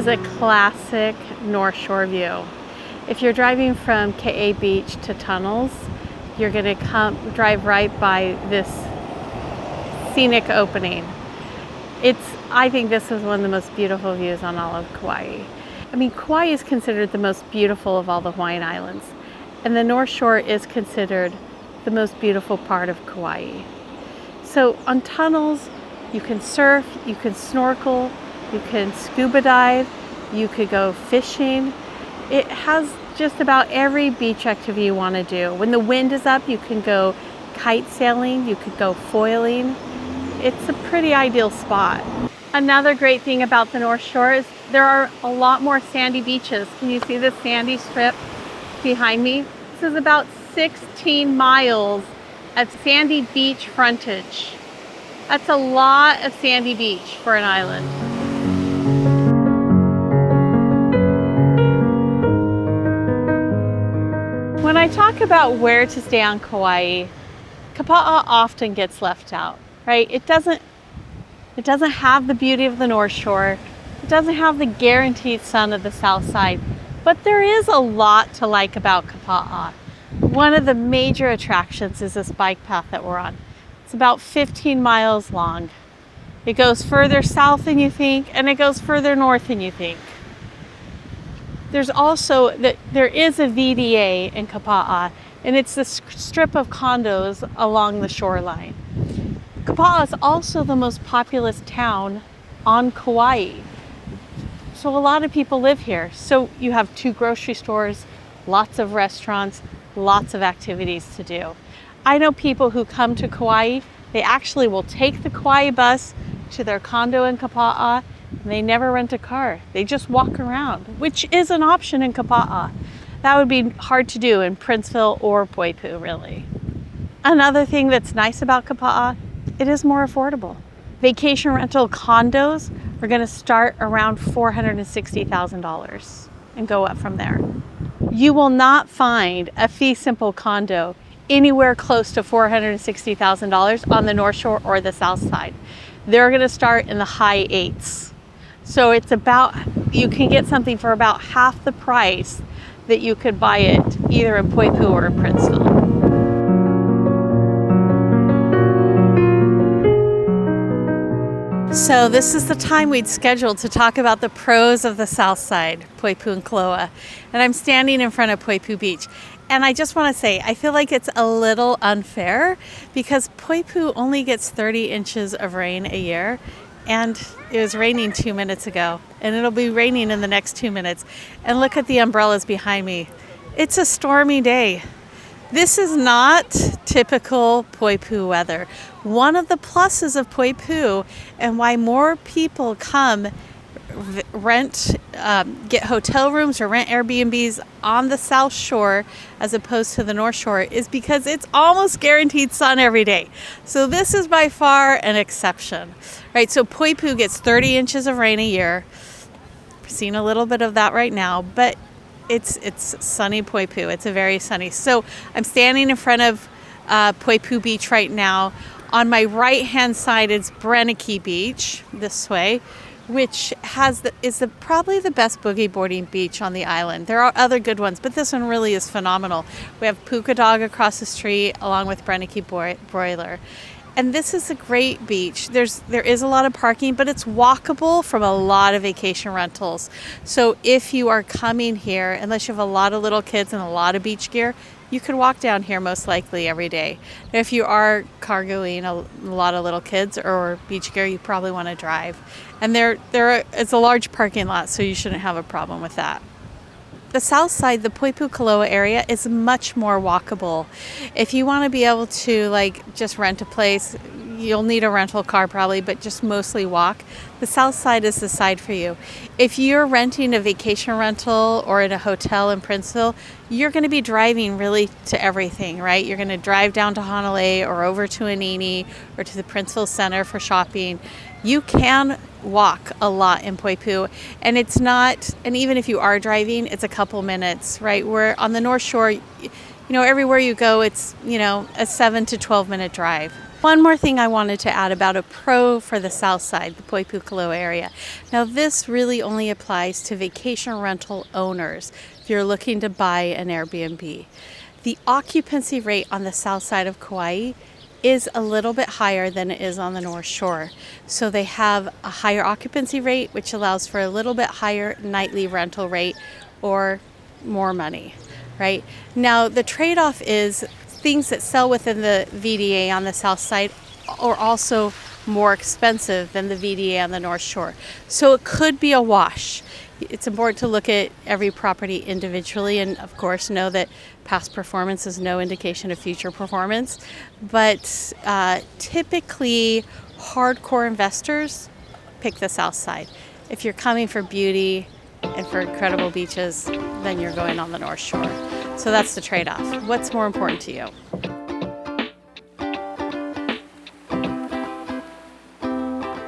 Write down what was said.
is a classic North Shore view. If you're driving from KA Beach to Tunnels, you're going to drive right by this scenic opening. I think this is one of the most beautiful views on all of Kauai. I mean, Kauai is considered the most beautiful of all the Hawaiian Islands, and the North Shore is considered the most beautiful part of Kauai. So on Tunnels, you can surf, you can snorkel, you can scuba dive, you could go fishing. It has just about every beach activity you want to do. When the wind is up, you can go kite sailing, you could go foiling. It's a pretty ideal spot. Another great thing about the North Shore is there are a lot more sandy beaches. Can you see the sandy strip behind me? This is about 16 miles of sandy beach frontage. That's a lot of sandy beach for an island. When I talk about where to stay on Kauai, Kapa'a often gets left out, right? It doesn't have the beauty of the North Shore. It doesn't have the guaranteed sun of the South Side, but there is a lot to like about Kapa'a. One of the major attractions is this bike path that we're on. It's about 15 miles long. It goes further south than you think, and it goes further north than you think. There's also there is a VDA in Kapa'a, and it's the strip of condos along the shoreline. Kapa'a is also the most populous town on Kauai. So a lot of people live here. So you have 2 grocery stores, lots of restaurants, lots of activities to do. I know people who come to Kauai, they actually will take the Kauai bus to their condo in Kapa'a, and they never rent a car. They just walk around, which is an option in Kapa'a. That would be hard to do in Princeville or Poipu, really. Another thing that's nice about Kapa'a, it is more affordable. Vacation rental condos are going to start around $460,000 and go up from there. You will not find a fee simple condo anywhere close to $460,000 on the North Shore or the South Side. They're going to start in the high 8s. So you can get something for about half the price that you could buy it either in Poipu or in Princeville. So this is the time we'd scheduled to talk about the pros of the South Side, Poipu and Koloa. And I'm standing in front of Poipu Beach. And I just want to say, I feel like it's a little unfair because Poipu only gets 30 inches of rain a year. And it was raining 2 minutes ago. And it'll be raining in the next 2 minutes. And look at the umbrellas behind me. It's a stormy day. This is not typical Poipu weather. One of the pluses of Poipu and why more people come get hotel rooms or rent Airbnbs on the South Shore as opposed to the North Shore is because it's almost guaranteed sun every day. So this is by far an exception, right? So Poipu gets 30 inches of rain a year. We're seeing a little bit of that right now, but it's sunny Poipu. It's a very sunny. So I'm standing in front of Poipu Beach right now. On my right-hand side is Brenneke Beach, this way, which is probably the best boogie boarding beach on the island. There are other good ones, but this one really is phenomenal. We have Puka Dog across the street, along with Brenneke Broiler. And this is a great beach. There is a lot of parking, but it's walkable from a lot of vacation rentals. So if you are coming here, unless you have a lot of little kids and a lot of beach gear, you could walk down here most likely every day. If you are cargoing a lot of little kids or beach gear, you probably want to drive. And it's a large parking lot, so you shouldn't have a problem with that. The south side, the Poipu Koloa area, is much more walkable. If you want to be able to just rent a place, you'll need a rental car probably, but just mostly walk. The south side is the side for you. If you're renting a vacation rental or in a hotel in Princeville, you're going to be driving really to everything, right? You're going to drive down to Honolulu or over to Anini or to the Princeville Center for shopping. You can walk a lot in Poipu, and even if you are driving, it's a couple minutes, right? Where on the North Shore, everywhere you go, it's, a 7 to 12 minute drive. One more thing I wanted to add about a pro for the south side, the Poipukalo area. Now this really only applies to vacation rental owners if you're looking to buy an Airbnb. The occupancy rate on the south side of Kauai is a little bit higher than it is on the North Shore. So they have a higher occupancy rate, which allows for a little bit higher nightly rental rate or more money, right? Now the trade-off is things that sell within the VDA on the south side are also more expensive than the VDA on the North Shore. So it could be a wash. It's important to look at every property individually and of course know that past performance is no indication of future performance. But typically hardcore investors pick the south side. If you're coming for beauty and for incredible beaches, then you're going on the North Shore. So that's the trade-off. What's more important to you?